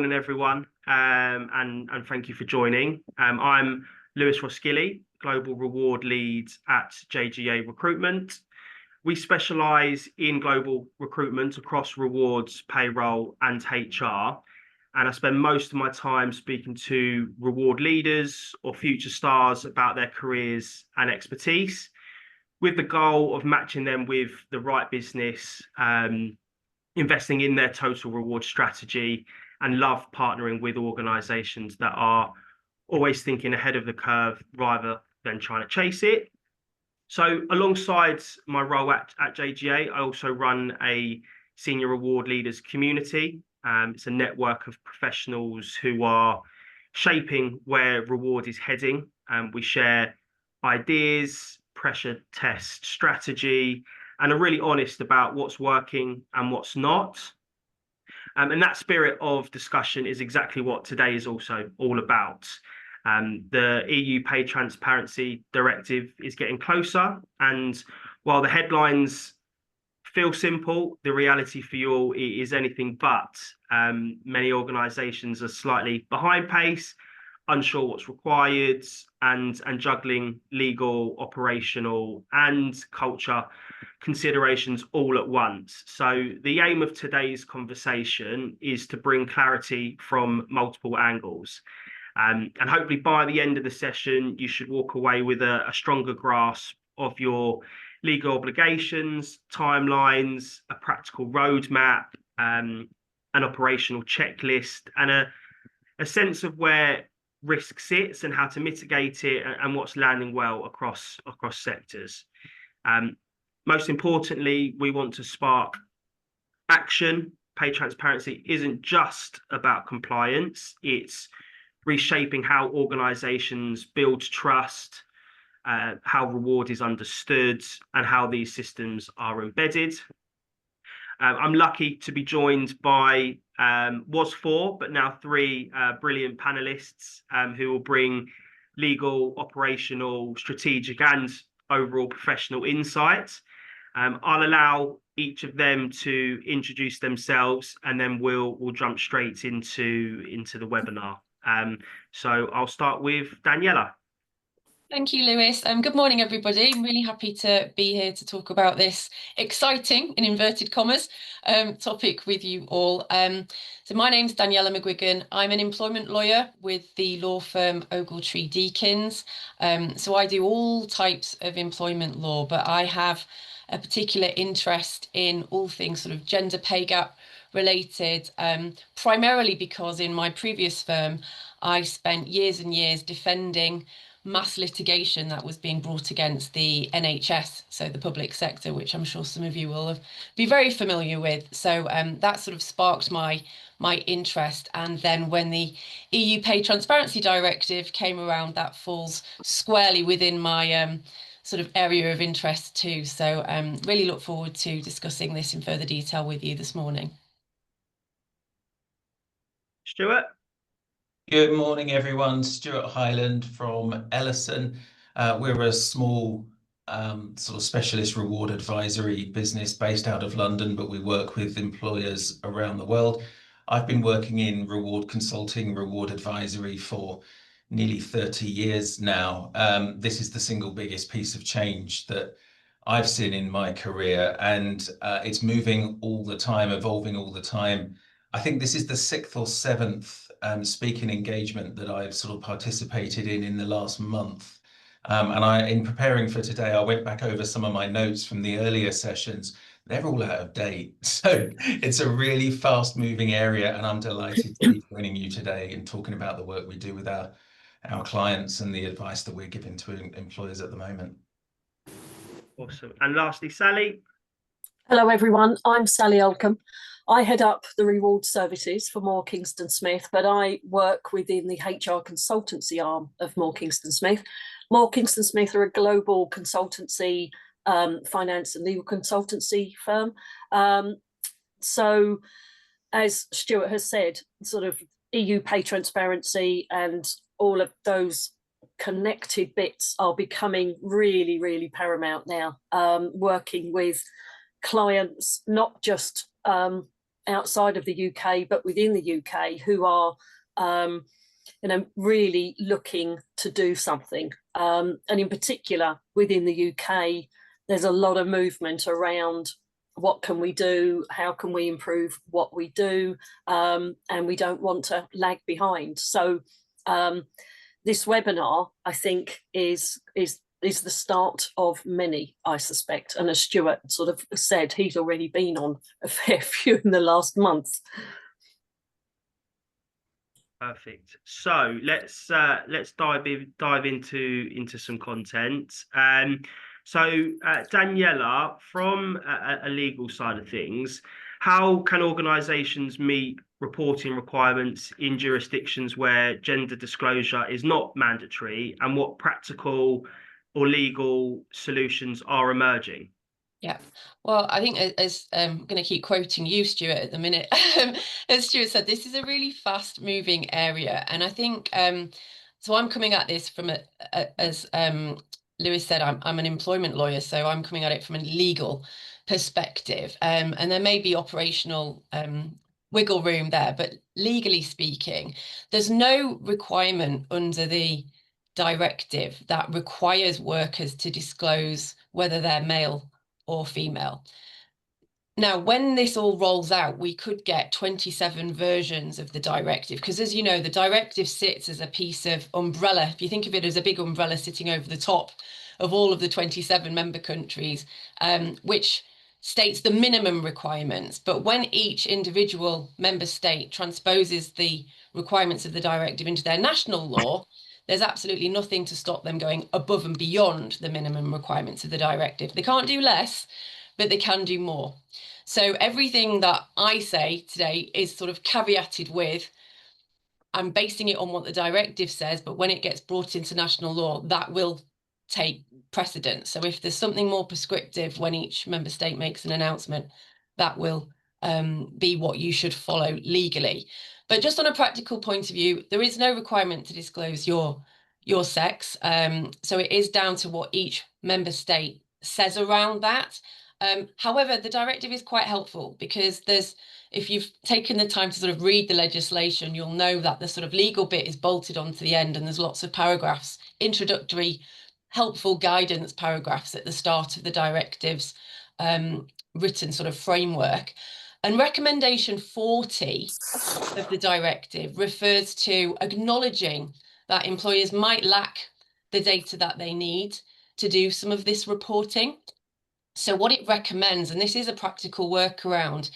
Morning, everyone, and thank you for joining. I'm Lewis Roskilly, Global Reward Lead at JGA Recruitment. We specialise in global recruitment across rewards, payroll, and HR. And I spend most of my time speaking to reward leaders or future stars about their careers and expertise, with the goal of matching them with the right business, investing in their total reward strategy, and love partnering with organisations that are always thinking ahead of the curve rather than trying to chase it. So alongside my role at JGA, I also run a senior reward leaders community. It's a network of professionals who are shaping where reward is heading. We share ideas, pressure test strategy, and are really honest about what's working and what's not. And that spirit of discussion is exactly what today is also all about. The EU Pay Transparency Directive is getting closer, and while the headlines feel simple, the reality for you all is anything but. Many organisations are slightly behind pace, unsure what's required, and juggling legal, operational, and culture considerations all at once. So the aim of today's conversation is to bring clarity from multiple angles. And hopefully by the end of the session, you should walk away with a stronger grasp of your legal obligations, timelines, a practical roadmap, an operational checklist, and a sense of where risk sits and how to mitigate it, and what's landing well across sectors. Most importantly, we want to spark action. Pay transparency isn't just about compliance, it's reshaping how organizations build trust, how reward is understood, and how these systems are embedded. I'm lucky to be joined by was four, but now three brilliant panelists who will bring legal, operational, strategic, and overall professional insights. I'll allow each of them to introduce themselves, and then we'll jump straight into the webinar. So I'll start with Daniella. Thank you, Lewis. Good morning, everybody. I'm really happy to be here to talk about this exciting, in inverted commas, topic with you all. So my name's Daniella McGuigan. I'm an employment lawyer with the law firm Ogletree Deakins. So I do all types of employment law, but I have a particular interest in all things sort of gender pay gap related, primarily because in my previous firm, I spent years and years defending mass litigation that was being brought against the NHS, so the public sector, which I'm sure some of you will be very familiar with. So that sort of sparked my interest. And then when the EU Pay Transparency Directive came around, that falls squarely within my sort of area of interest too. So really look forward to discussing this in further detail with you this morning. Stuart. Good morning, everyone. Stuart Hyland from Ellison. We're a small sort of specialist reward advisory business based out of London, but we work with employers around the world. I've been working in reward consulting, reward advisory for nearly 30 years now. This is the single biggest piece of change that I've seen in my career, and it's moving all the time, evolving all the time. I think this is the 6th or 7th speaking engagement that I've sort of participated in the last month. And in preparing for today, I went back over some of my notes from the earlier sessions. They're all out of date. So it's a really fast moving area, and I'm delighted to be joining you today and talking about the work we do with our clients and the advice that we're giving to employers at the moment. Awesome. And lastly, Sally. Hello, everyone. I'm Sally Elcome. I head up the reward services for Moore Kingston Smith, but I work within the HR consultancy arm of Moore Kingston Smith. Moore Kingston Smith are a global consultancy, finance and legal consultancy firm. So as Stuart has said, sort of EU pay transparency and all of those connected bits are becoming really, really paramount now, working with clients, not just outside of the UK, but within the UK, who are really looking to do something. And in particular, within the UK, there's a lot of movement around what can we do, how can we improve what we do, and we don't want to lag behind. So this webinar, I think, is the start of many, I suspect. And as Stuart sort of said, he's already been on a fair few in the last month. Perfect. So let's dive into some content. So Daniella, from a legal side of things, how can organisations meet reporting requirements in jurisdictions where gender disclosure is not mandatory, and what practical or legal solutions are emerging? Yeah, well, I think as I'm going to keep quoting you, Stuart, at the minute. As Stuart said, this is a really fast moving area. And I think, so I'm coming at this from, as Lewis said, I'm an employment lawyer, so I'm coming at it from a legal perspective. And there may be operational wiggle room there, but legally speaking, there's no requirement under the directive that requires workers to disclose whether they're male or female. Now, when this all rolls out, we could get 27 versions of the directive, because as you know, the directive sits as a piece of umbrella. If you think of it as a big umbrella sitting over the top of all of the 27 member countries, which states the minimum requirements. But when each individual member state transposes the requirements of the directive into their national law, there's absolutely nothing to stop them going above and beyond the minimum requirements of the directive. They can't do less, but they can do more. So everything that I say today is sort of caveated with, I'm basing it on what the directive says, but when it gets brought into national law, that will take precedence. So if there's something more prescriptive when each member state makes an announcement, that will be what you should follow legally. But just on a practical point of view, there is no requirement to disclose your sex. So it is down to what each member state says around that. However, the directive is quite helpful because if you've taken the time to sort of read the legislation, you'll know that the sort of legal bit is bolted onto the end, and there's lots of paragraphs, introductory, helpful guidance paragraphs at the start of the directive's written sort of framework. And recommendation 40 of the directive refers to acknowledging that employers might lack the data that they need to do some of this reporting. So what it recommends, and this is a practical workaround,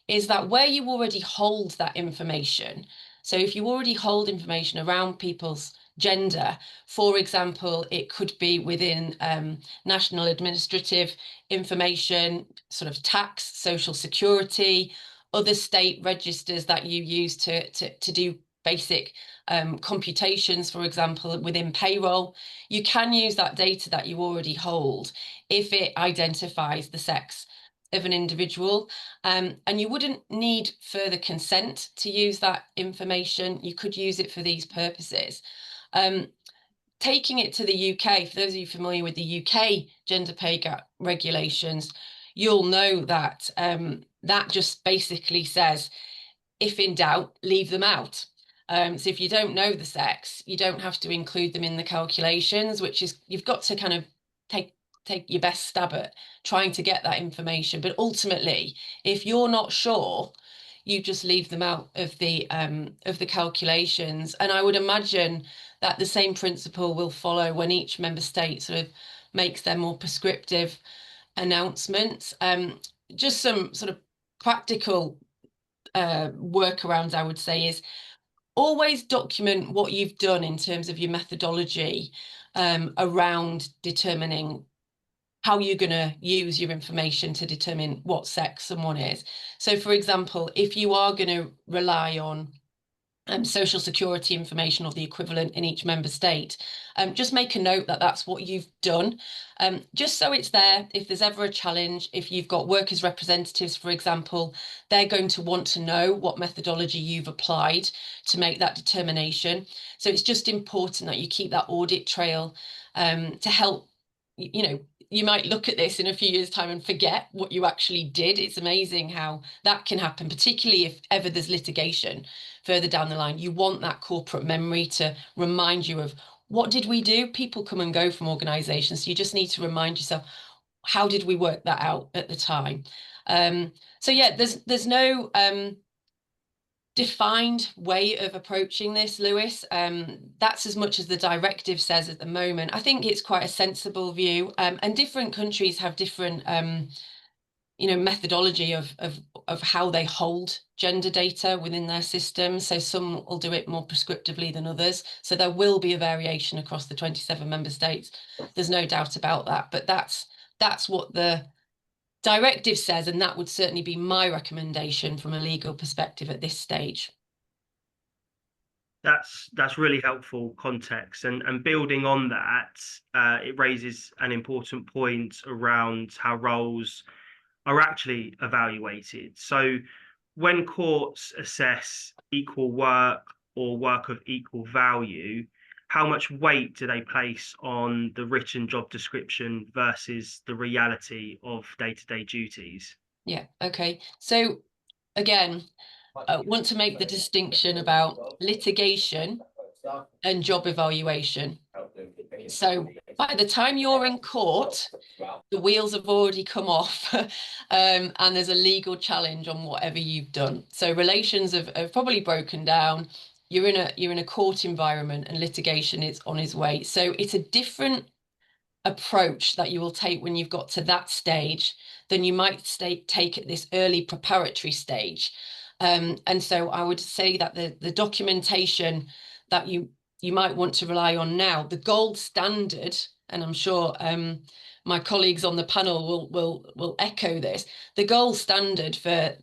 is that where you already hold that information, so if you already hold information around people's gender, for example, it could be within national administrative information, sort of tax, social security, other state registers that you use to do basic computations, for example, within payroll, you can use that data that you already hold if it identifies the sex of an individual, and you wouldn't need further consent to use that information. You could use it for these purposes. Taking it to the UK, for those of you familiar with the UK gender pay gap regulations, you'll know that that just basically says, if in doubt, leave them out. So if you don't know the sex, you don't have to include them in the calculations, which is, you've got to kind of take your best stab at trying to get that information. But ultimately, if you're not sure, you just leave them out of the calculations. And I would imagine that the same principle will follow when each member state sort of makes their more prescriptive announcements. Just some sort of practical workarounds, I would say, is always document what you've done in terms of your methodology around determining how you're going to use your information to determine what sex someone is. So, for example, if you are going to rely on social security information or the equivalent in each member state, just make a note that that's what you've done, just so it's there if there's ever a challenge. If you've got workers' representatives, for example, they're going to want to know what methodology you've applied to make that determination. So it's just important that you keep that audit trail to help, you know, you might look at this in a few years' time and forget what you actually did. It's amazing how that can happen, particularly if ever there's litigation further down the line. You want that corporate memory to remind you of, what did we do? People come and go from organisations, so you just need to remind yourself, how did we work that out at the time? So yeah, there's no defined way of approaching this, Lewis. That's as much as the directive says at the moment. I think it's quite a sensible view, and different countries have different methodology of how they hold gender data within their systems. So some will do it more prescriptively than others. So there will be a variation across the 27 member states. There's no doubt about that. But that's what the directive says, and that would certainly be my recommendation from a legal perspective at this stage. That's really helpful context, and building on that, it raises an important point around how roles are actually evaluated. So when courts assess equal work or work of equal value, how much weight do they place on the written job description versus the reality of day-to-day duties? Yeah, okay. So again, I want to make the distinction about litigation and job evaluation. So by the time you're in court, the wheels have already come off, and there's a legal challenge on whatever you've done. So relations have probably broken down. You're in a court environment, and litigation is on its way. So it's a different approach that you will take when you've got to that stage than you might take at this early preparatory stage. And so I would say that the documentation that you might want to rely on now, the gold standard, and I'm sure my colleagues on the panel will echo this, the gold standard for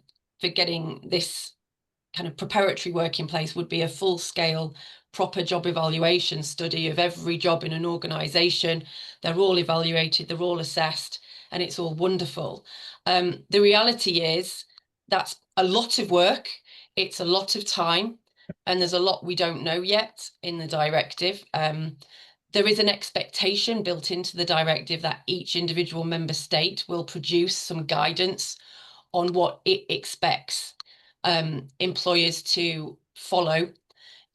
getting this kind of preparatory work in place would be a full-scale proper job evaluation study of every job in an organisation. They're all evaluated, they're all assessed, and it's all wonderful. The reality is that's a lot of work, it's a lot of time, and there's a lot we don't know yet in the directive. There is an expectation built into the directive that each individual member state will produce some guidance on what it expects employers to follow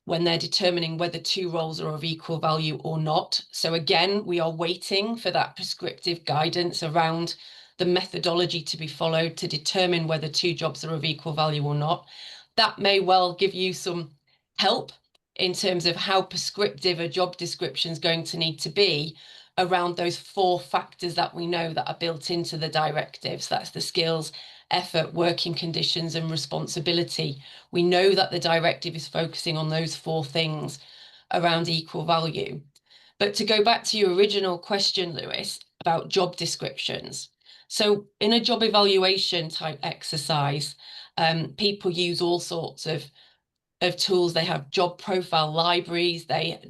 when they're determining whether two roles are of equal value or not. So again, we are waiting for that prescriptive guidance around the methodology to be followed to determine whether two jobs are of equal value or not. That may well give you some help in terms of how prescriptive a job description is going to need to be around those 4 factors that we know that are built into the directives. That's the skills, effort, working conditions, and responsibility. We know that the directive is focusing on those 4 things around equal value. But to go back to your original question, Lewis, about job descriptions. So in a job evaluation type exercise, people use all sorts of tools. They have job profile libraries. They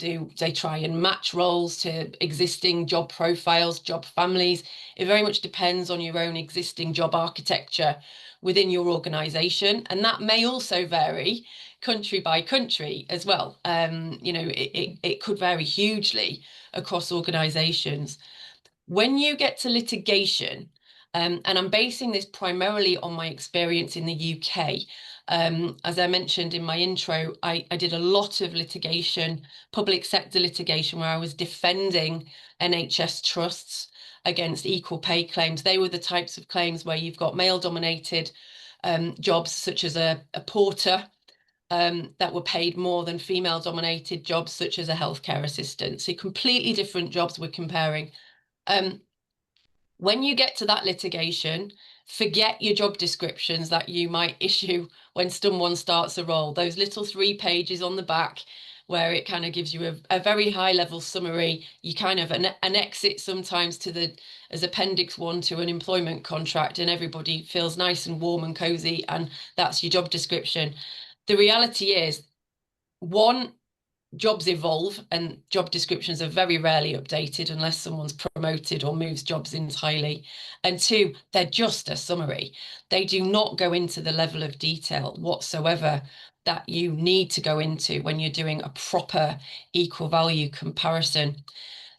try and match roles to existing job profiles, job families. It very much depends on your own existing job architecture within your organization. And that may also vary country by country as well. It could vary hugely across organizations. When you get to litigation, and I'm basing this primarily on my experience in the UK. As I mentioned in my intro, I did a lot of litigation, public sector litigation, where I was defending NHS trusts against equal pay claims. They were the types of claims where you've got male-dominated jobs, such as a porter, that were paid more than female-dominated jobs, such as a healthcare assistant. So completely different jobs we're comparing. When you get to that litigation, forget your job descriptions that you might issue when someone starts a role. Those little 3 pages on the back where it kind of gives you a very high level summary. You kind of annex it sometimes as Appendix 1 to an employment contract, and everybody feels nice and warm and cozy, and that's your job description. The reality is, 1, jobs evolve and job descriptions are very rarely updated unless someone's promoted or moves jobs entirely. And 2, they're just a summary. They do not go into the level of detail whatsoever that you need to go into when you're doing a proper equal value comparison.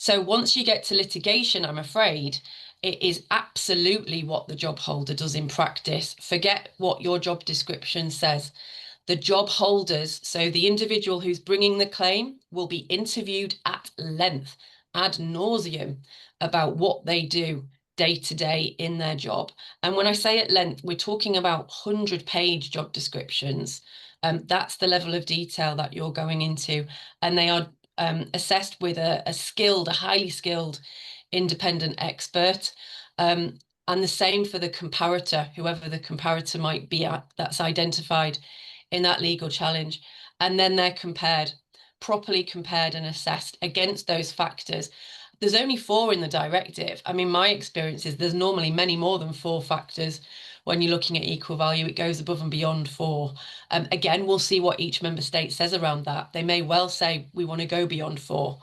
So once you get to litigation, I'm afraid, it is absolutely what the job holder does in practice. Forget what your job description says. The job holders, so the individual who's bringing the claim, will be interviewed at length, ad nauseum, about what they do day to day in their job. And when I say at length, we're talking about 100-page job descriptions. That's the level of detail that you're going into. And they are assessed with a highly skilled independent expert. And the same for the comparator, whoever the comparator might be that's identified in that legal challenge. And then they're properly compared and assessed against those factors. There's only 4 in the directive. I mean, my experience is there's normally many more than 4 factors. When you're looking at equal value, it goes above and beyond 4. Again, we'll see what each member state says around that. They may well say we want to go beyond 4,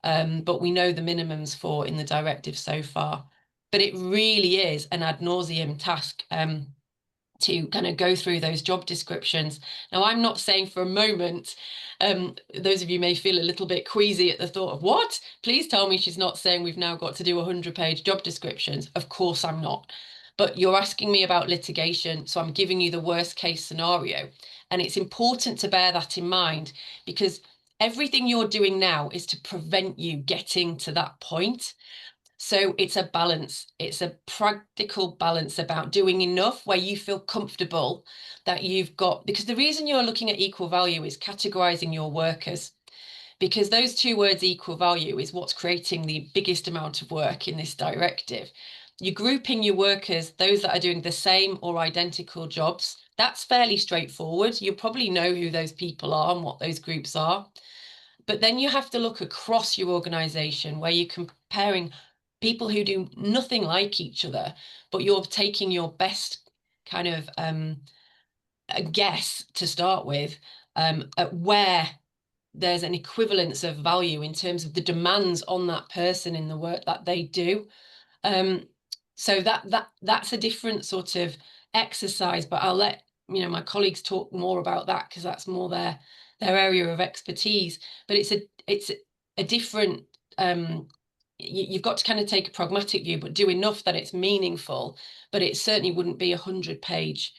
but we know the minimum's 4 in the directive so far. But it really is an ad nauseum task to kind of go through those job descriptions. Now, I'm not saying for a moment, those of you may feel a little bit queasy at the thought of, what? Please tell me she's not saying we've now got to do 100-page job descriptions. Of course I'm not. But you're asking me about litigation, so I'm giving you the worst case scenario. And it's important to bear that in mind, because everything you're doing now is to prevent you getting to that point. So it's a balance. It's a practical balance about doing enough where you feel comfortable that you've got, because the reason you're looking at equal value is categorizing your workers, because those 2 words, equal value, is what's creating the biggest amount of work in this directive. You're grouping your workers, those that are doing the same or identical jobs. That's fairly straightforward. You probably know who those people are and what those groups are. But then you have to look across your organization where you're comparing people who do nothing like each other, but you're taking your best kind of a guess to start with at where there's an equivalence of value in terms of the demands on that person in the work that they do. So that's a different sort of exercise, but I'll let my colleagues talk more about that, because that's more their area of expertise. But it's a different you've got to kind of take a pragmatic view, but do enough that it's meaningful. But it certainly wouldn't be a 100-page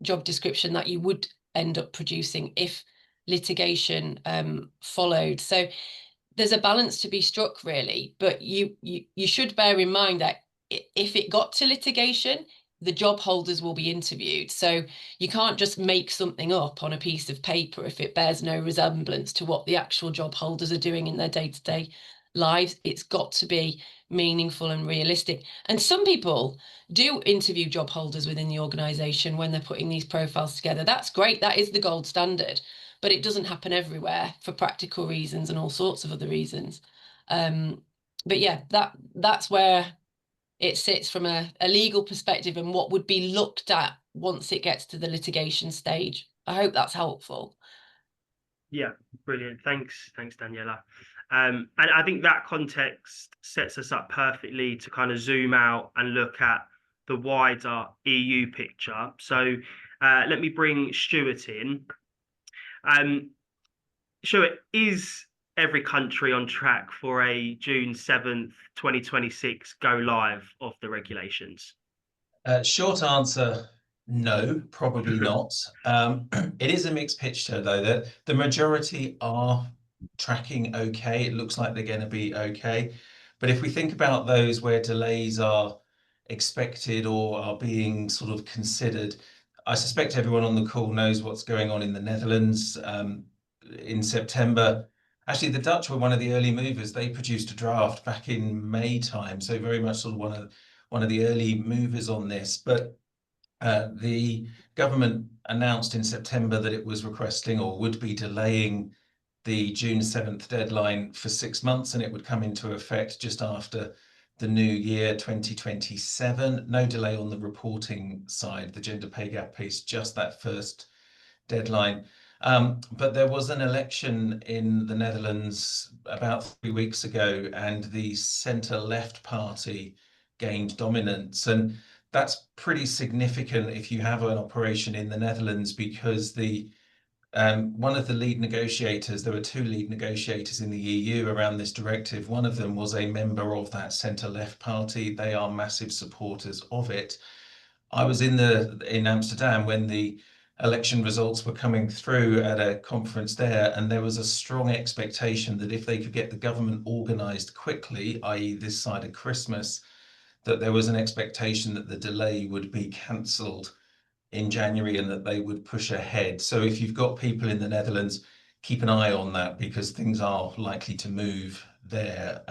job description that you would end up producing if litigation followed. So there's a balance to be struck, really, but you should bear in mind that if it got to litigation, the job holders will be interviewed. So you can't just make something up on a piece of paper if it bears no resemblance to what the actual job holders are doing in their day-to-day lives. It's got to be meaningful and realistic. And some people do interview job holders within the organisation when they're putting these profiles together. That's great. That is the gold standard. But it doesn't happen everywhere for practical reasons and all sorts of other reasons. But yeah, that's where it sits from a legal perspective and what would be looked at once it gets to the litigation stage. I hope that's helpful. Yeah, brilliant. Thanks, Daniella. And I think that context sets us up perfectly to kind of zoom out and look at the wider EU picture. So let me bring Stuart in. Stuart, is every country on track for a June 7th, 2026 go live of the regulations? Short answer, no, probably not. It is a mixed picture, though, that the majority are tracking okay. It looks like they're going to be okay. But if we think about those where delays are expected or are being sort of considered, I suspect everyone on the call knows what's going on in the Netherlands. In September, actually, the Dutch were one of the early movers. They produced a draft back in May time, so very much sort of one of the early movers on this. But the government announced in September that it was requesting or would be delaying the June 7th deadline for 6 months, and it would come into effect just after the new year 2027. No delay on the reporting side, the gender pay gap piece, just that first deadline. But there was an election in the Netherlands about 3 weeks ago, and the centre-left party gained dominance. And that's pretty significant if you have an operation in the Netherlands, because the one of the lead negotiators, there were two lead negotiators in the EU around this directive. One of them was a member of that centre-left party. They are massive supporters of it. I was in Amsterdam when the election results were coming through at a conference there, and there was a strong expectation that if they could get the government organised quickly, i.e. this side of Christmas, that there was an expectation that the delay would be cancelled in January and that they would push ahead. So if you've got people in the Netherlands, keep an eye on that, because things are likely to move there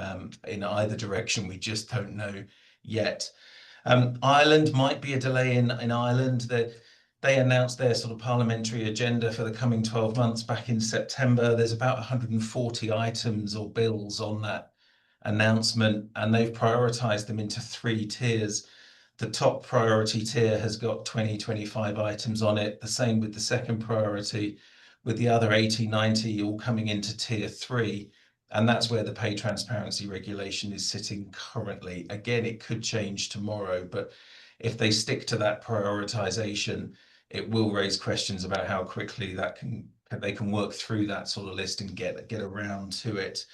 in either direction. We just don't know yet. Ireland might be a delay in Ireland. They announced their sort of parliamentary agenda for the coming 12 months back in September. There's about 140 items or bills on that announcement, and they've prioritised them into 3 tiers. The top priority tier has got 25 items on it. The same with the second priority, with the other 90 all coming into tier 3. And that's where the pay transparency regulation is sitting currently. Again, it could change tomorrow, but if they stick to that prioritization, it will raise questions about how quickly they can work through that sort of list and get around to it.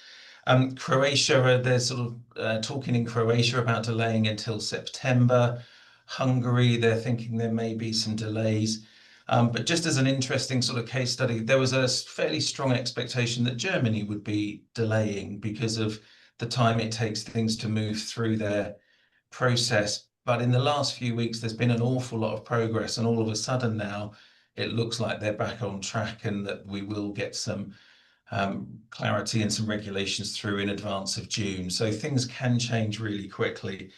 Croatia, they're sort of talking in Croatia about delaying until September. Hungary, they're thinking there may be some delays. But just as an interesting sort of case study, there was a fairly strong expectation that Germany would be delaying because of the time it takes things to move through their process. But in the last few weeks, there's been an awful lot of progress, and all of a sudden now it looks like they're back on track and that we will get some clarity and some regulations through in advance of June. So things can change really quickly.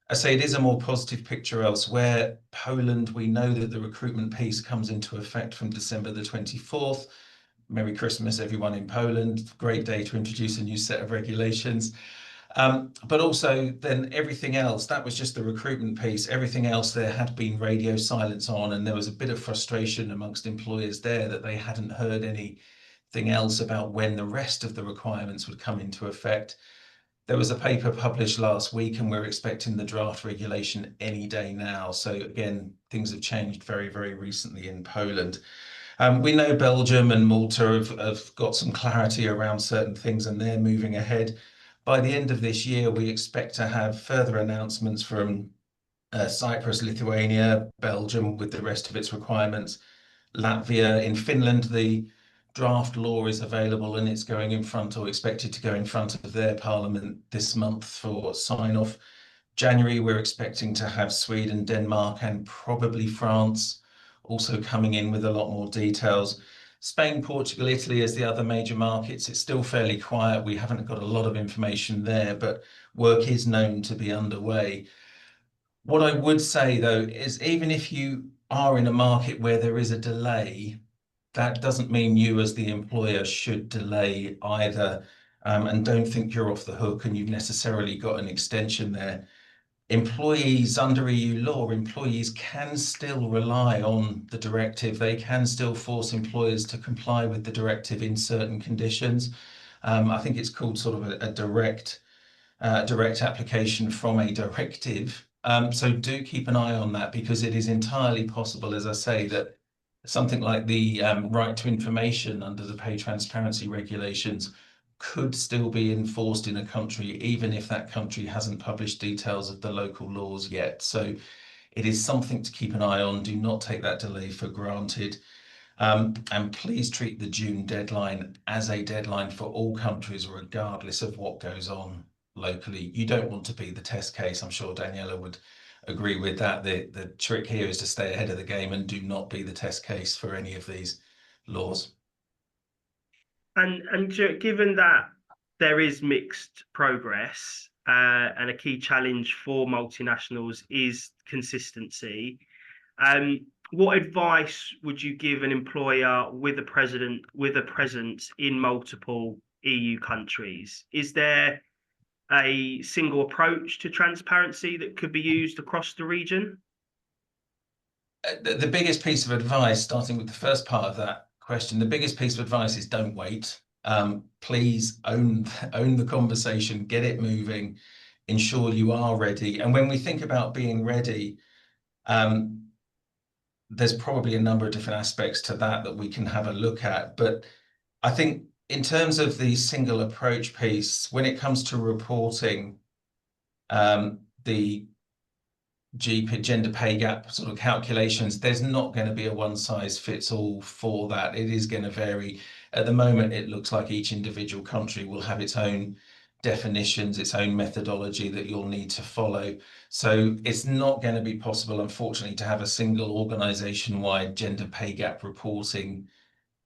I say it is a more positive picture elsewhere. Poland, we know that the recruitment piece comes into effect from December the 24th. Merry Christmas, everyone in Poland. Great day to introduce a new set of regulations. But also then everything else, that was just the recruitment piece. Everything else there had been radio silence on, and there was a bit of frustration amongst employers there that they hadn't heard anything else about when the rest of the requirements would come into effect. There was a paper published last week, and we're expecting the draft regulation any day now. So again, things have changed very, very recently in Poland. We know Belgium and Malta have got some clarity around certain things, and they're moving ahead. By the end of this year, we expect to have further announcements from Cyprus, Lithuania, Belgium with the rest of its requirements, Latvia. In Finland, the draft law is available and it's going in front, or expected to go in front of their parliament this month for sign off. January, we're expecting to have Sweden, Denmark, and probably France also coming in with a lot more details. Spain, Portugal, Italy as the other major markets. It's still fairly quiet. We haven't got a lot of information there, but work is known to be underway. What I would say though is, even if you are in a market where there is a delay, that doesn't mean you as the employer should delay either, and don't think you're off the hook and you've necessarily got an extension there. Employees under EU law, employees can still rely on the directive. They can still force employers to comply with the directive in certain conditions. I think it's called sort of a direct application from a directive. So do keep an eye on that, because it is entirely possible, as I say, that something like the right to information under the pay transparency regulations could still be enforced in a country, even if that country hasn't published details of the local laws yet. So it is something to keep an eye on. Do not take that delay for granted. And please treat the June deadline as a deadline for all countries, regardless of what goes on locally. You don't want to be the test case. I'm sure Daniella would agree with that. The trick here is to stay ahead of the game and do not be the test case for any of these laws. And given that there is mixed progress, and a key challenge for multinationals is consistency, what advice would you give an employer with a presence in multiple EU countries? Is there a single approach to transparency that could be used across the region? The biggest piece of advice, starting with the first part of that question, the biggest piece of advice is don't wait. Please own the conversation, get it moving, ensure you are ready. And when we think about being ready, there's probably a number of different aspects to that we can have a look at. But I think in terms of the single approach piece, when it comes to reporting, the GP gender pay gap sort of calculations, there's not going to be a one size fits all for that. It is going to vary. At the moment, it looks like each individual country will have its own definitions, its own methodology that you'll need to follow. So it's not going to be possible, unfortunately, to have a single organisation-wide gender pay gap reporting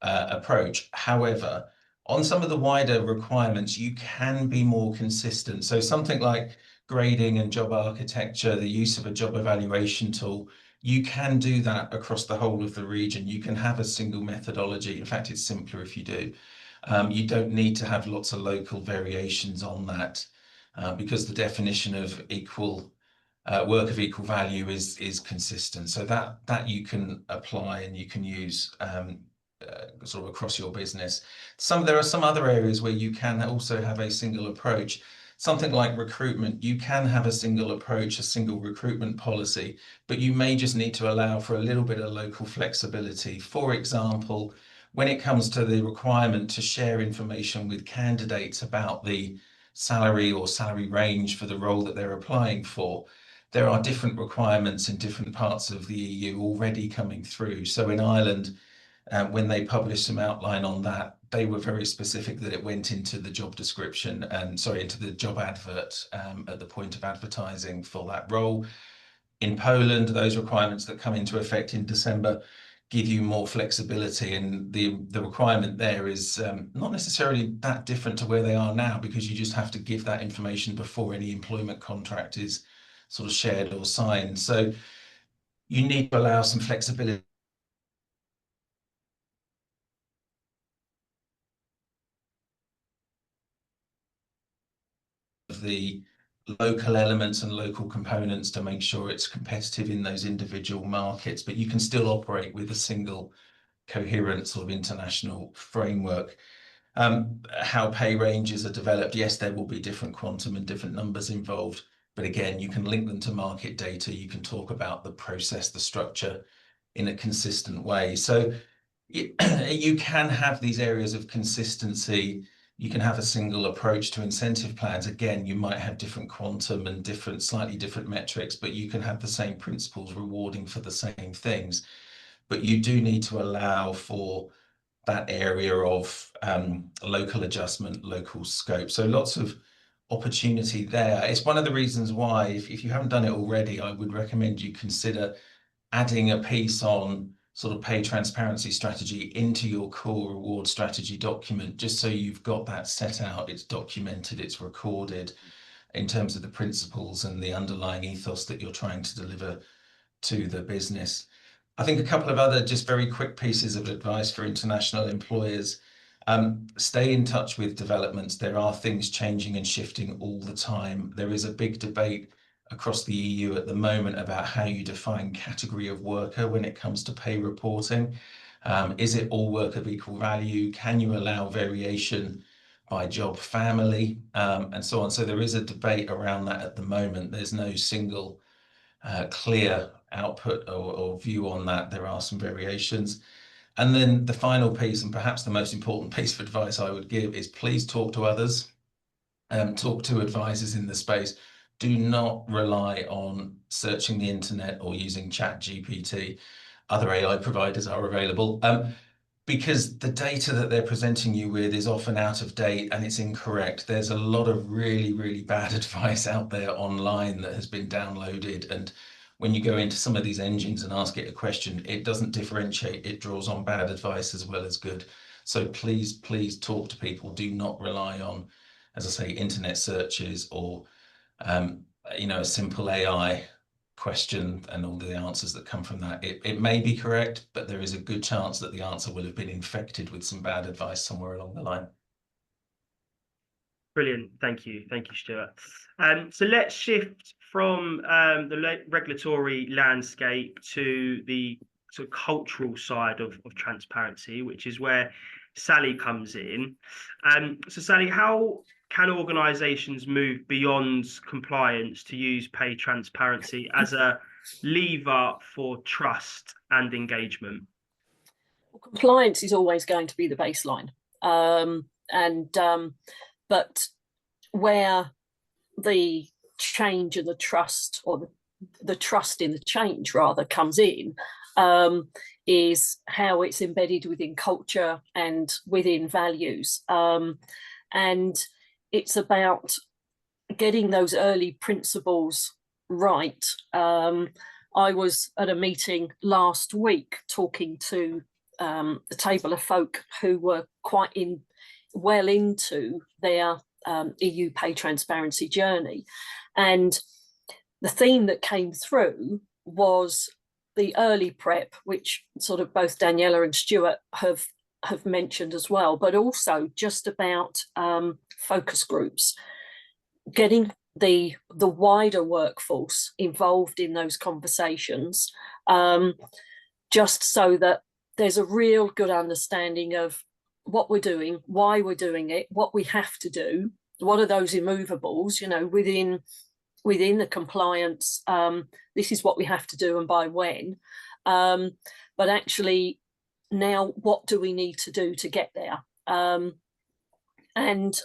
approach. However, on some of the wider requirements, you can be more consistent. So something like grading and job architecture, the use of a job evaluation tool, you can do that across the whole of the region. You can have a single methodology. In fact, it's simpler if you do. You don't need to have lots of local variations on that because the definition of equal work of equal value is consistent. So that you can apply and you can use sort of across your business. There are some other areas where you can also have a single approach. Something like recruitment, you can have a single approach, a single recruitment policy, but you may just need to allow for a little bit of local flexibility. For example, when it comes to the requirement to share information with candidates about the salary or salary range for the role that they're applying for, there are different requirements in different parts of the EU already coming through. So in Ireland, when they published some outline on that, they were very specific that it went into the job description and into the job advert at the point of advertising for that role. In Poland, those requirements that come into effect in December give you more flexibility, and the requirement there is not necessarily that different to where they are now, because you just have to give that information before any employment contract is sort of shared or signed. So you need to allow some flexibility of the local elements and local components to make sure it's competitive in those individual markets, but you can still operate with a single coherent sort of international framework. How pay ranges are developed, yes, there will be different quantum and different numbers involved, but again, you can link them to market data. You can talk about the process, the structure in a consistent way. So you can have these areas of consistency. You can have a single approach to incentive plans. Again, you might have different quantum and slightly different metrics, but you can have the same principles rewarding for the same things. But you do need to allow for that area of local adjustment, local scope. So lots of opportunity there. It's one of the reasons why, if you haven't done it already, I would recommend you consider adding a piece on sort of pay transparency strategy into your core reward strategy document, just so you've got that set out, it's documented, it's recorded in terms of the principles and the underlying ethos that you're trying to deliver to the business. I think a couple of other just very quick pieces of advice for international employers. Stay in touch with developments. There are things changing and shifting all the time. There is a big debate across the EU at the moment about how you define category of worker when it comes to pay reporting. Is it all work of equal value? Can you allow variation by job family, and so on? So there is a debate around that at the moment. There's no single clear output or view on that. There are some variations. And then the final piece, and perhaps the most important piece of advice I would give, is please talk to others, talk to advisors in the space. Do not rely on searching the internet or using ChatGPT. Other AI providers are available, because the data that they're presenting you with is often out of date and it's incorrect. There's a lot of really, really bad advice out there online that has been downloaded, and when you go into some of these engines and ask it a question, it doesn't differentiate. It draws on bad advice as well as good. So please talk to people. Do not rely on, as I say, internet searches or a simple AI question and all the answers that come from that. It may be correct, but there is a good chance that the answer will have been infected with some bad advice somewhere along the line. Brilliant. Thank you, Stuart. So let's shift from the regulatory landscape to the sort of cultural side of transparency, which is where Sally comes in. So Sally, how can organisations move beyond compliance to use pay transparency as a lever for trust and engagement? Well, compliance is always going to be the baseline, but where the change and the trust, or the trust in the change rather, comes in, is how it's embedded within culture and within values. And it's about getting those early principles right. I was at a meeting last week talking to a table of folk who were quite well into their EU Pay Transparency journey. And the theme that came through was the early prep, which sort of both Daniella and Stuart have mentioned as well, but also just about focus groups, getting the wider workforce involved in those conversations, just so that there's a real good understanding of what we're doing, why we're doing it, what we have to do, what are those immovables, you know, within the compliance, this is what we have to do and by when, but actually now what do we need to do to get there? And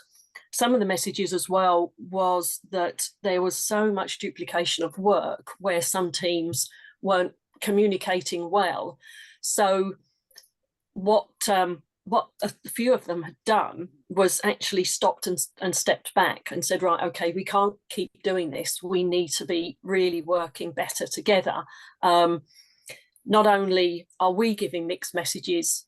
some of the messages as well was that there was so much duplication of work where some teams weren't communicating well. So what a few of them had done was actually stopped and stepped back and said, right, okay, we can't keep doing this. We need to be really working better together. Not only are we giving mixed messages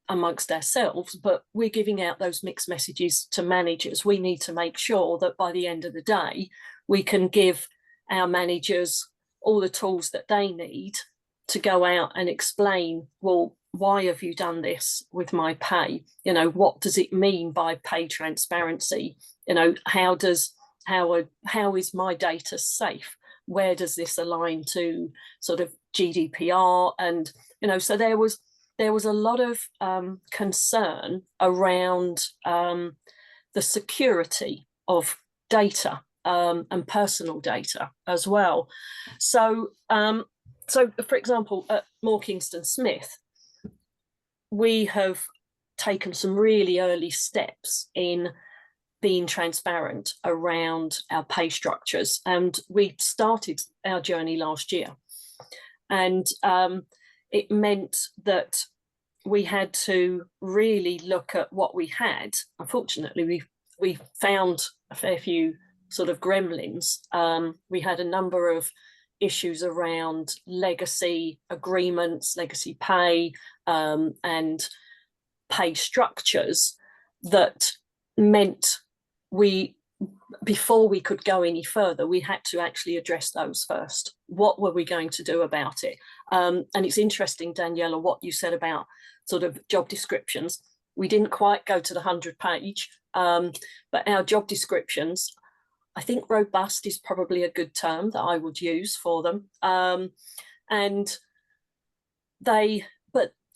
amongst ourselves, but we're giving out those mixed messages to managers. We need to make sure that by the end of the day, we can give our managers all the tools that they need to go out and explain, well, why have you done this with my pay? You know, what does it mean by pay transparency? You know, how is my data safe? Where does this align to sort of GDPR? And, you know, so there was a lot of concern around the security of data and personal data as well. So, for example, at Moore Kingston Smith, we have taken some really early steps in being transparent around our pay structures, and we started our journey last year. And it meant that we had to really look at what we had. Unfortunately, we found a fair few sort of gremlins. We had a number of issues around legacy agreements, legacy pay, and pay structures that meant before we could go any further, we had to actually address those first. What were we going to do about it? And it's interesting, Daniella, what you said about sort of job descriptions. We didn't quite go to the 100-page, but our job descriptions, I think robust is probably a good term that I would use for them. But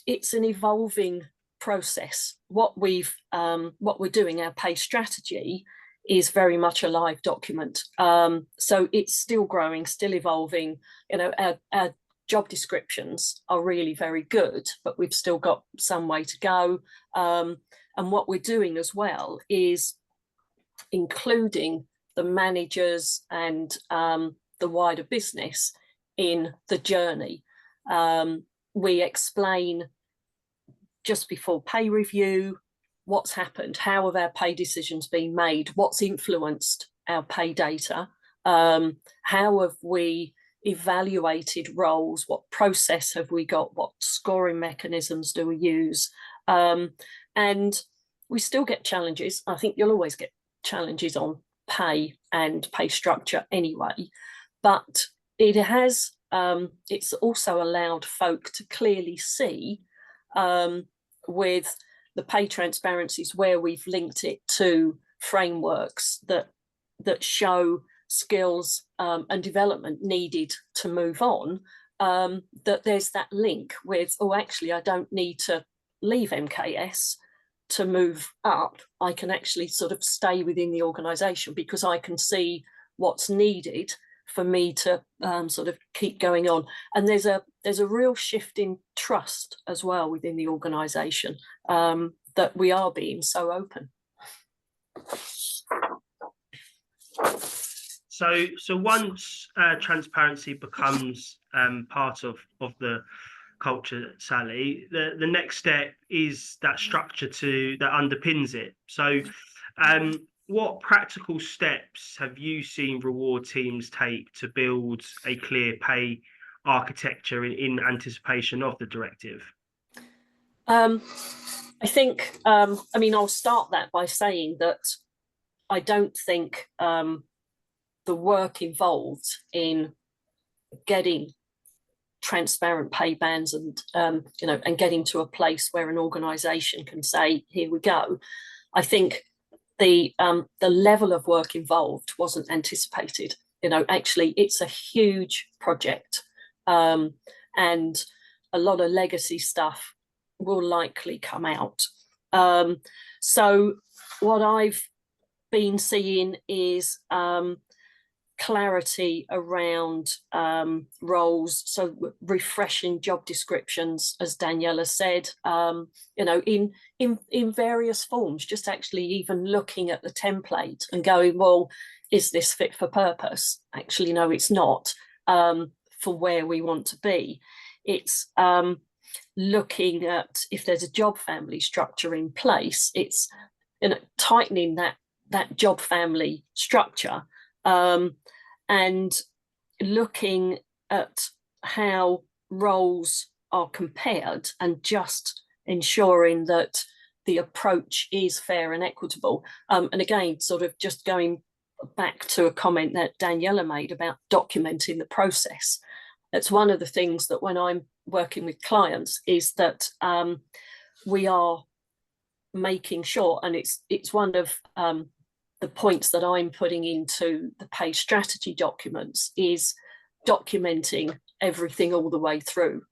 it's an evolving process. What we're doing, our pay strategy, is very much a live document. So it's still growing, still evolving. You know, our job descriptions are really very good, but we've still got some way to go. And what we're doing as well is including the managers and the wider business in the journey. We explain just before pay review what's happened, how have our pay decisions been made, what's influenced our pay data, how have we evaluated roles, what process have we got, what scoring mechanisms do we use, and we still get challenges. I think you'll always get challenges on pay and pay structure anyway, but it has it's also allowed folk to clearly see with the pay transparencies where we've linked it to frameworks that show skills and development needed to move on, that there's that link with, oh, actually, I don't need to leave MKS to move up. I can actually sort of stay within the organisation because I can see what's needed for me to sort of keep going on. And there's a real shift in trust as well within the organisation, that we are being so open. So once transparency becomes part of the culture, Sally, the next step is that structure that underpins it. So what practical steps have you seen reward teams take to build a clear pay architecture in anticipation of the directive? I think, I mean, I'll start that by saying that I don't think the work involved in getting transparent pay bands and and getting to a place where an organisation can say, here we go. I think the level of work involved wasn't anticipated. Actually, it's a huge project, and a lot of legacy stuff will likely come out. So what I've been seeing is clarity around roles, so refreshing job descriptions, as Daniella said, in various forms, just actually even looking at the template and going, well, is this fit for purpose? Actually, no, it's not, for where we want to be. It's looking at if there's a job family structure in place, it's tightening that job family structure, and looking at how roles are compared and just ensuring that the approach is fair and equitable. And again, sort of just going back to a comment that Daniella made about documenting the process. That's one of the things that when I'm working with clients is that we are making sure, and it's one of the points that I'm putting into the pay strategy documents, is documenting everything all the way through,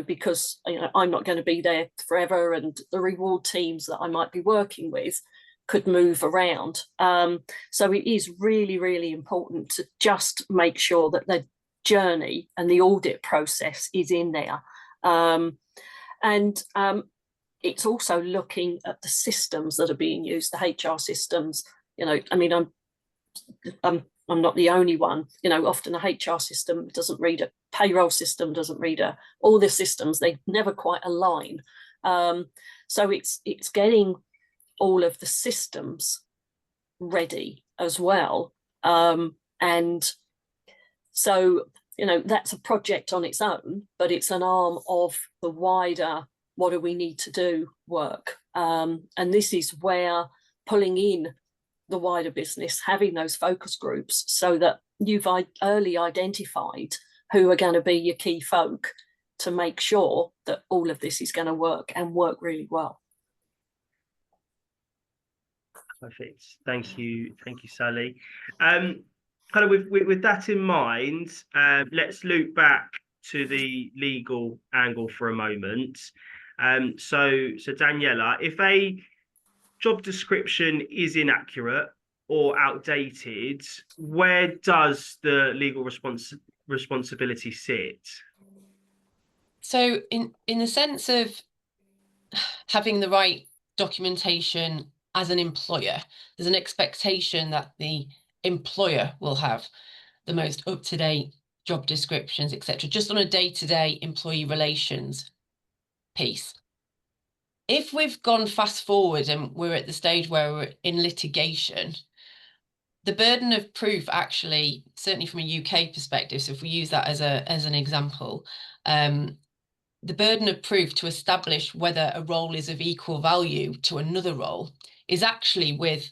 because I'm not going to be there forever, and the reward teams that I might be working with could move around. So it is really, really important to just make sure that the journey and the audit process is in there. And it's also looking at the systems that are being used, the HR systems. I mean, I'm not the only one. Often a HR system doesn't read a payroll system, doesn't read all the systems. They never quite align. So it's getting all of the systems ready as well. And so, that's a project on its own, but it's an arm of the wider what do we need to do work. And this is where pulling in the wider business, having those focus groups so that you've early identified who are going to be your key folk to make sure that all of this is going to work and work really well. Perfect. Thank you, Sally. Kind of with that in mind, let's loop back to the legal angle for a moment. So Daniella, if a job description is inaccurate or outdated, where does the legal responsibility sit? So in the sense of having the right documentation as an employer, there's an expectation that the employer will have the most up-to-date job descriptions, etc., just on a day-to-day employee relations piece. If we've gone fast forward and we're at the stage where we're in litigation, the burden of proof actually, certainly from a UK perspective, so if we use that as an example, the burden of proof to establish whether a role is of equal value to another role is actually with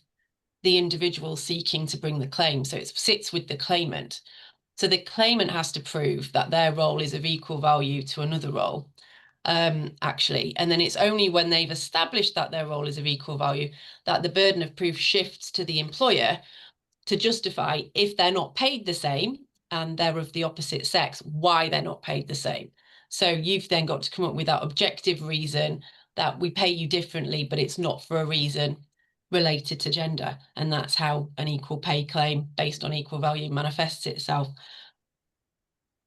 the individual seeking to bring the claim. So it sits with the claimant. So the claimant has to prove that their role is of equal value to another role, actually. And then it's only when they've established that their role is of equal value that the burden of proof shifts to the employer to justify, if they're not paid the same and they're of the opposite sex, why they're not paid the same. So you've then got to come up with that objective reason that we pay you differently, but it's not for a reason related to gender, and that's how an equal pay claim based on equal value manifests itself.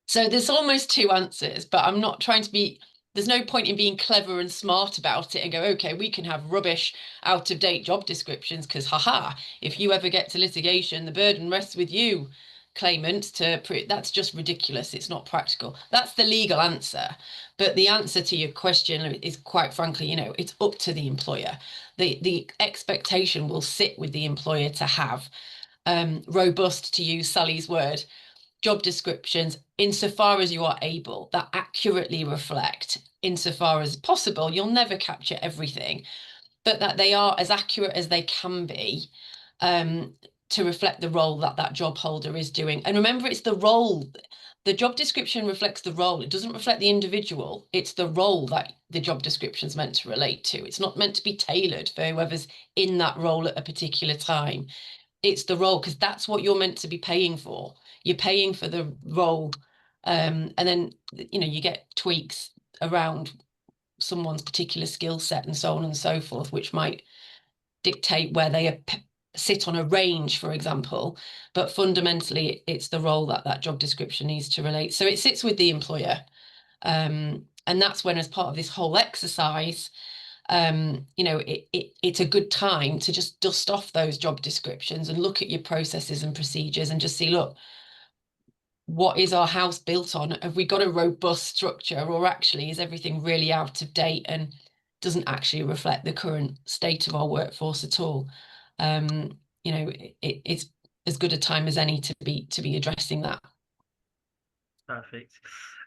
So there's almost two answers, but I'm not trying to be, there's no point in being clever and smart about it and go, okay, we can have rubbish, out of date job descriptions because haha, if you ever get to litigation, the burden rests with you, claimant, to that's just ridiculous. It's not practical. That's the legal answer. But the answer to your question is, quite frankly, you know, it's up to the employer. The expectation will sit with the employer to have robust, to use Sally's word, job descriptions insofar as you are able, that accurately reflect, insofar as possible. You'll never capture everything, but that they are as accurate as they can be, to reflect the role that that job holder is doing. And remember, it's the role. The job description reflects the role. It doesn't reflect the individual. It's the role that the job description is meant to relate to. It's not meant to be tailored for whoever's in that role at a particular time. It's the role, because that's what you're meant to be paying for. You're paying for the role, and then, you know, you get tweaks around someone's particular skill set and so on and so forth, which might dictate where they sit on a range, for example. But fundamentally, it's the role that that job description needs to relate. So it sits with the employer, and that's when, as part of this whole exercise, you know, it's a good time to just dust off those job descriptions and look at your processes and procedures and just see, look, what is our house built on? Have we got a robust structure, or actually is everything really out of date and doesn't actually reflect the current state of our workforce at all? You know, it's as good a time as any to be addressing that. Perfect.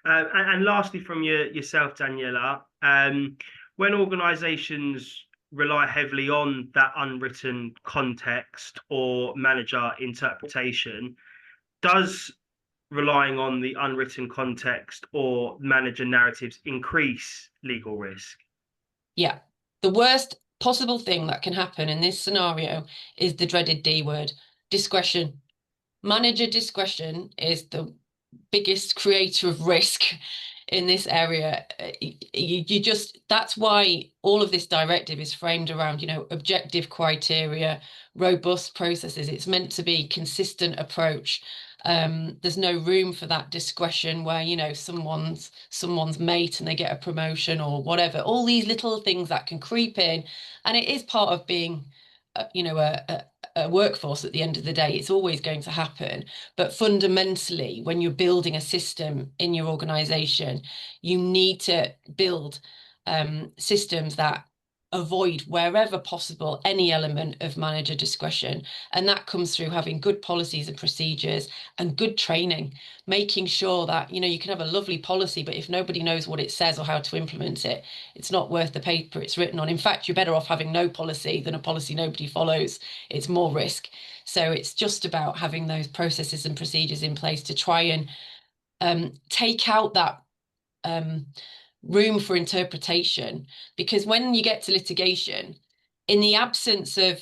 And lastly, from yourself, Daniella, when organisations rely heavily on that unwritten context or manager interpretation, does relying on the unwritten context or manager narratives increase legal risk? Yeah, the worst possible thing that can happen in this scenario is the dreaded D word, discretion. Manager discretion is the biggest creator of risk in this area. You just, that's why all of this directive is framed around, you know, objective criteria, robust processes. It's meant to be consistent approach. There's no room for that discretion where, you know, someone's mate and they get a promotion or whatever. All these little things that can creep in, and it is part of being, you know, a workforce at the end of the day. It's always going to happen. But fundamentally, when you're building a system in your organization, you need to build systems that avoid, wherever possible, any element of manager discretion. And that comes through having good policies and procedures and good training, making sure that, you know, you can have a lovely policy, but if nobody knows what it says or how to implement it, it's not worth the paper it's written on. In fact, you're better off having no policy than a policy nobody follows. It's more risk. So it's just about having those processes and procedures in place to try and take out that room for interpretation, because when you get to litigation, in the absence of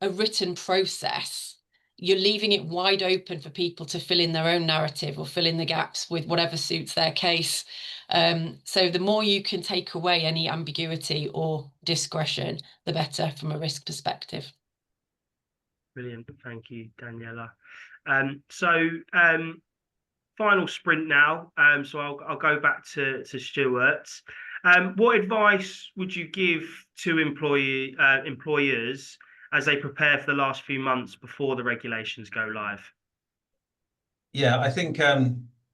a written process, you're leaving it wide open for people to fill in their own narrative or fill in the gaps with whatever suits their case. So the more you can take away any ambiguity or discretion, the better from a risk perspective. Brilliant. Thank you, Daniella. Final sprint now. So I'll go back to Stuart. What advice would you give to employers as they prepare for the last few months before the regulations go live? Yeah, I think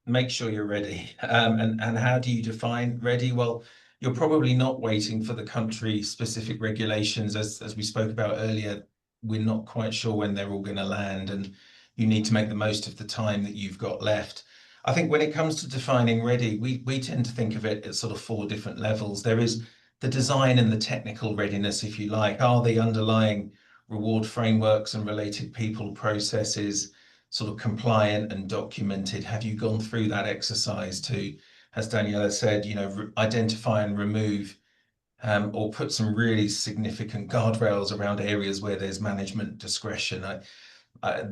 make sure you're ready. And how do you define ready? Well, you're probably not waiting for the country-specific regulations. As we spoke about earlier, we're not quite sure when they're all going to land, and you need to make the most of the time that you've got left. I think when it comes to defining ready, we tend to think of it at sort of 4 different levels. There is the design and the technical readiness, if you like. Are the underlying reward frameworks and related people processes sort of compliant and documented? Have you gone through that exercise to, as Daniella said, you know, identify and remove or put some really significant guardrails around areas where there's management discretion?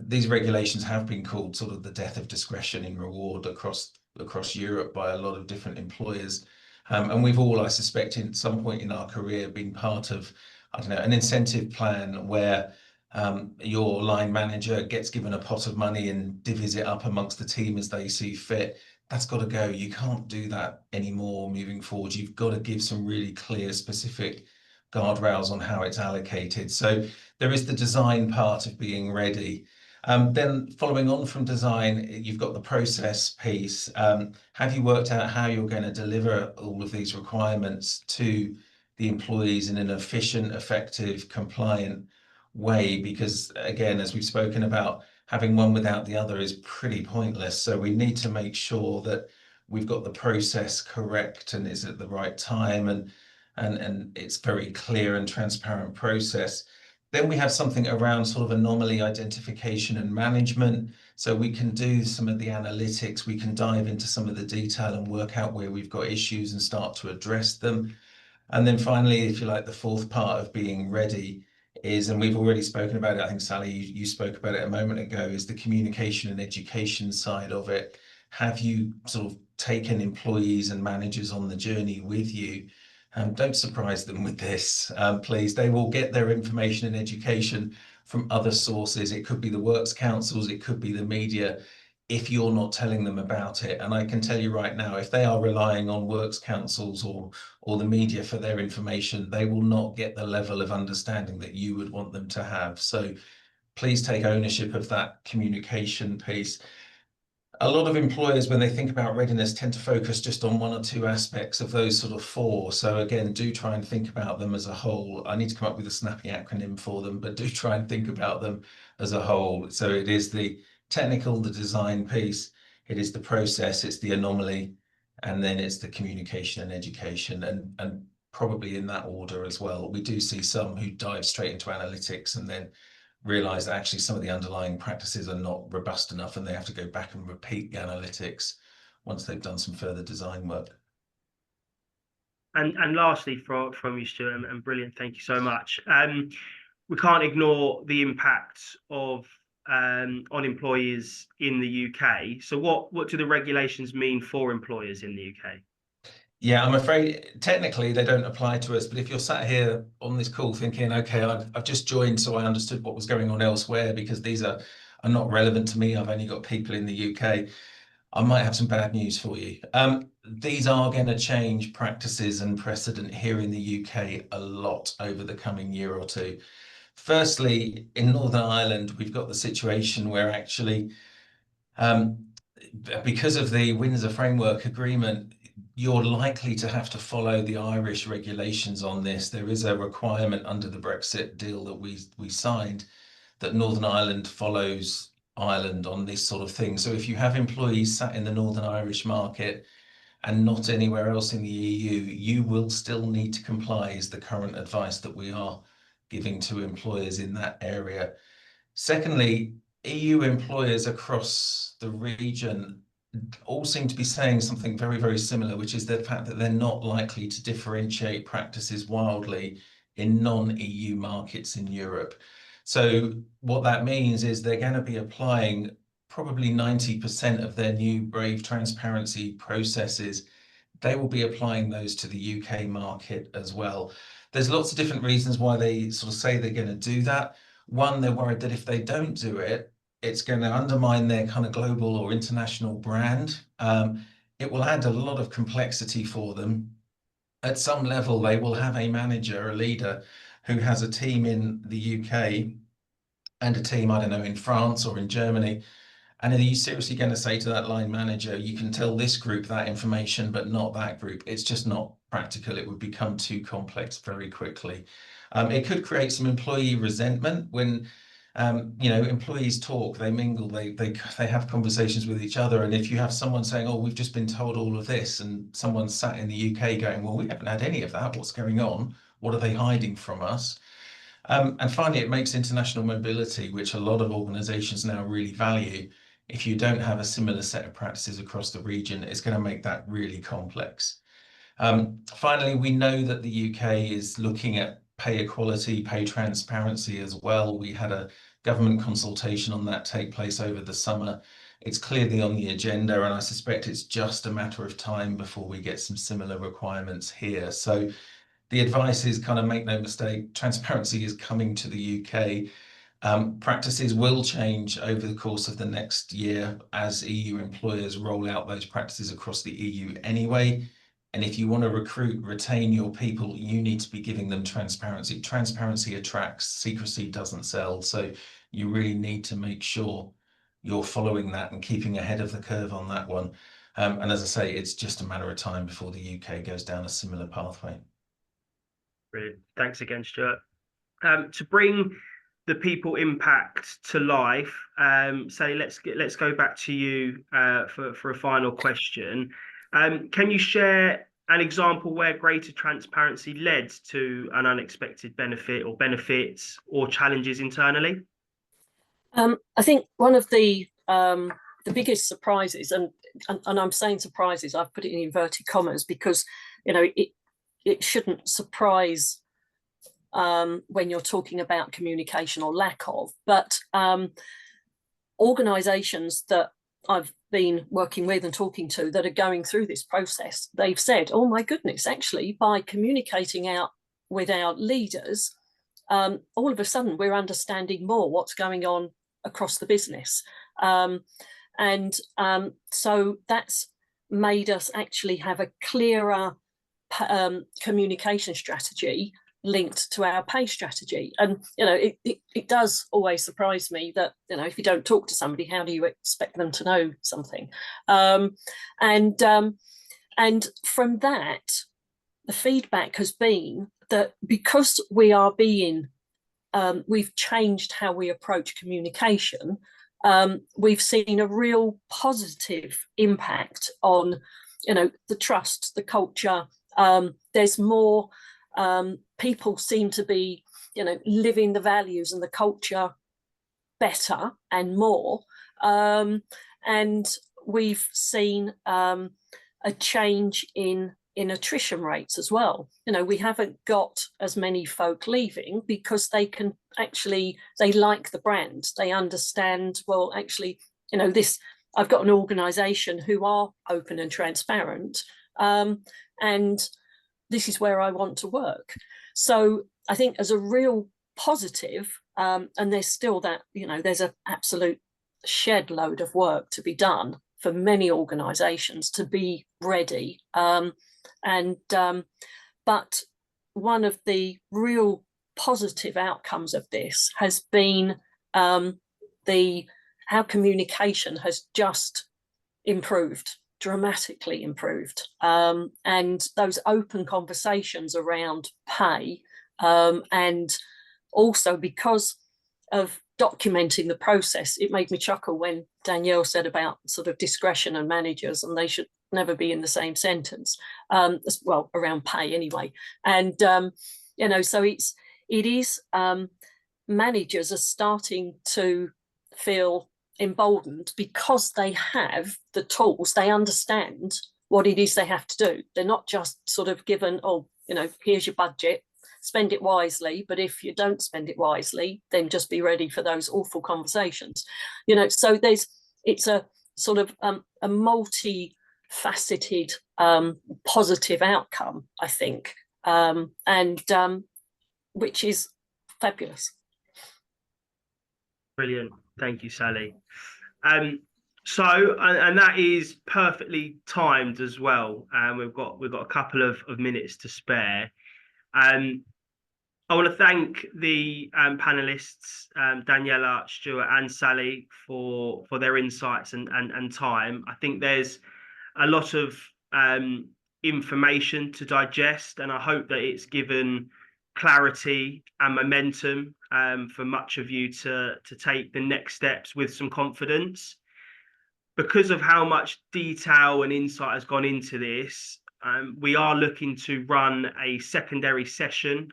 These regulations have been called sort of the death of discretion in reward across Europe by a lot of different employers. And we've all, I suspect, in some point in our career been part of I don't know, an incentive plan where your line manager gets given a pot of money and divvies it up amongst the team as they see fit. That's got to go. You can't do that anymore moving forward. You've got to give some really clear, specific guardrails on how it's allocated. So there is the design part of being ready. Then following on from design, you've got the process piece. Have you worked out how you're going to deliver all of these requirements to the employees in an efficient, effective, compliant way? Because again, as we've spoken about, having one without the other is pretty pointless. So we need to make sure that we've got the process correct and is at the right time, and it's very clear and transparent process. Then we have something around sort of anomaly identification and management. So we can do some of the analytics, we can dive into some of the detail and work out where we've got issues and start to address them. And then finally, if you like, the fourth part of being ready is, and we've already spoken about it, I think Sally, you spoke about it a moment ago, is the communication and education side of it. Have you sort of taken employees and managers on the journey with you? Don't surprise them with this, please. They will get their information and education from other sources. It could be the works councils, it could be the media, if you're not telling them about it. And I can tell you right now, if they are relying on works councils or the media for their information, they will not get the level of understanding that you would want them to have. So please take ownership of that communication piece. A lot of employers, when they think about readiness, tend to focus just on one or two aspects of those sort of four. So again, do try and think about them as a whole. I need to come up with a snappy acronym for them, but do try and think about them as a whole. So it is the technical, the design piece, it is the process, it's the anomaly, and then it's the communication and education, and probably in that order as well. We do see some who dive straight into analytics and then realize that actually some of the underlying practices are not robust enough and they have to go back and repeat the analytics once they've done some further design work. And lastly, from you, Stuart, and brilliant, thank you so much. We can't ignore the impact of on employers in the UK. So what do the regulations mean for employers in the UK? Yeah, I'm afraid technically they don't apply to us, but if you're sat here on this call thinking, okay, I've just joined, so I understood what was going on elsewhere because these are not relevant to me, I've only got people in the UK, I might have some bad news for you. These are going to change practices and precedent here in the UK a lot over the coming year or two. Firstly, in Northern Ireland, we've got the situation where actually, because of the Windsor Framework Agreement, you're likely to have to follow the Irish regulations on this. There is a requirement under the Brexit deal that we signed that Northern Ireland follows Ireland on this sort of thing. So if you have employees sat in the Northern Irish market and not anywhere else in the EU, you will still need to comply, is the current advice that we are giving to employers in that area. Secondly, EU employers across the region all seem to be saying something very, very similar, which is the fact that they're not likely to differentiate practices wildly in non-EU markets in Europe. So what that means is they're going to be applying probably 90% of their new Brave transparency processes. They will be applying those to the UK market as well. There's lots of different reasons why they sort of say they're going to do that. One, they're worried that if they don't do it, it's going to undermine their kind of global or international brand. It will add a lot of complexity for them. At some level, they will have a manager, a leader, who has a team in the UK and a team, I don't know, in France or in Germany. And are you seriously going to say to that line manager, you can tell this group that information, but not that group? It's just not practical. It would become too complex very quickly. It could create some employee resentment when employees talk, they mingle, they have conversations with each other. And if you have someone saying, oh, we've just been told all of this, and someone sat in the UK going, well, we haven't had any of that. What's going on? What are they hiding from us? And finally, it makes international mobility, which a lot of organizations now really value. If you don't have a similar set of practices across the region, it's going to make that really complex. Finally, we know that the UK is looking at pay equality, pay transparency as well. We had a government consultation on that take place over the summer. It's clearly on the agenda, and I suspect it's just a matter of time before we get some similar requirements here. So the advice is kind of make no mistake, transparency is coming to the UK. Practices will change over the course of the next year as EU employers roll out those practices across the EU anyway. And if you want to recruit, retain your people, you need to be giving them transparency. Transparency attracts, secrecy doesn't sell. So you really need to make sure you're following that and keeping ahead of the curve on that one. And as I say, it's just a matter of time before the UK goes down a similar pathway. Brilliant. Thanks again, Stuart. To bring the people impact to life, so let's go back to you for a final question. Can you share an example where greater transparency led to an unexpected benefit or benefits or challenges internally? I think one of the biggest surprises, and I'm saying surprises, I've put it in inverted commas because, you know, it shouldn't surprise when you're talking about communication or lack of, but organisations that I've been working with and talking to that are going through this process, they've said, oh my goodness, actually by communicating out with our leaders, all of a sudden we're understanding more what's going on across the business. So that's made us actually have a clearer communication strategy linked to our pay strategy. And, you know, it does always surprise me that, you know, if you don't talk to somebody, how do you expect them to know something? And from that, the feedback has been that because we are we've changed how we approach communication, we've seen a real positive impact on, you know, the trust, the culture. There's more, people seem to be, you know, living the values and the culture better and more. And we've seen a change in attrition rates as well. You know, we haven't got as many folk leaving because they like the brand. They understand, well, actually, you know, I've got an organisation who are open and transparent, and this is where I want to work. So I think as a real positive, and there's still that, you know, there's an absolute shed load of work to be done for many organisations to be ready. But one of the real positive outcomes of this has been how communication has just improved, dramatically improved, and those open conversations around pay, and also because of documenting the process, it made me chuckle when Danielle said about sort of discretion and managers, and they should never be in the same sentence, as well, around pay anyway. And you know, so it is managers are starting to feel emboldened because they have the tools, they understand what it is they have to do. They're not just sort of given, oh, you know, here's your budget, spend it wisely, but if you don't spend it wisely, then just be ready for those awful conversations, you know. So it's a sort of a multi-faceted positive outcome, I think, and which is fabulous. Brilliant. Thank you, Sally. So that is perfectly timed as well. We've got a couple of minutes to spare. I want to thank the panelists, Daniella, Stuart, and Sally, for their insights and time. I think there's a lot of information to digest, and I hope that it's given clarity and momentum for much of you to take the next steps with some confidence. Because of how much detail and insight has gone into this, we are looking to run a secondary session,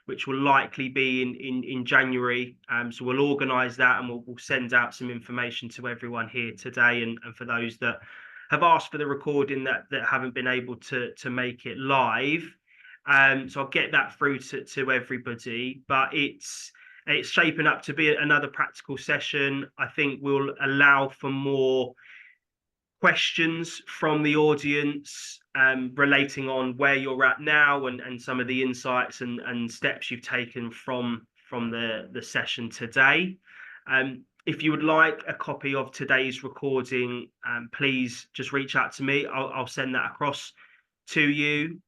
which will likely be in January. So we'll organise that, and we'll send out some information to everyone here today, and for those that have asked for the recording that haven't been able to make it live. So I'll get that through to everybody, but it's shaping up to be another practical session. I think will allow for more questions from the audience relating on where you're at now and some of the insights and steps you've taken from the session today. If you would like a copy of today's recording, please just reach out to me. I'll send that across to you.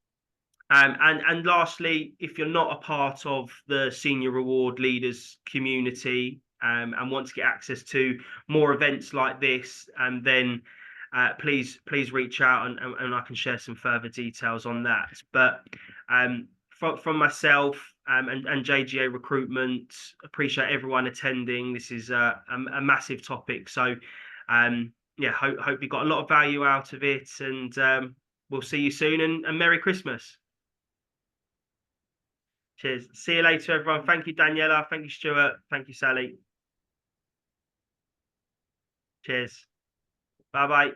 And lastly, if you're not a part of the Senior Reward Leaders community and want to get access to more events like this, then please reach out and I can share some further details on that. But from myself and JGA Recruitment, appreciate everyone attending. This is a massive topic. So yeah, hope you got a lot of value out of it, and we'll see you soon, and Merry Christmas. Cheers. See you later, everyone. Thank you, Daniella. Thank you, Stuart. Thank you, Sally. Cheers. Bye-bye.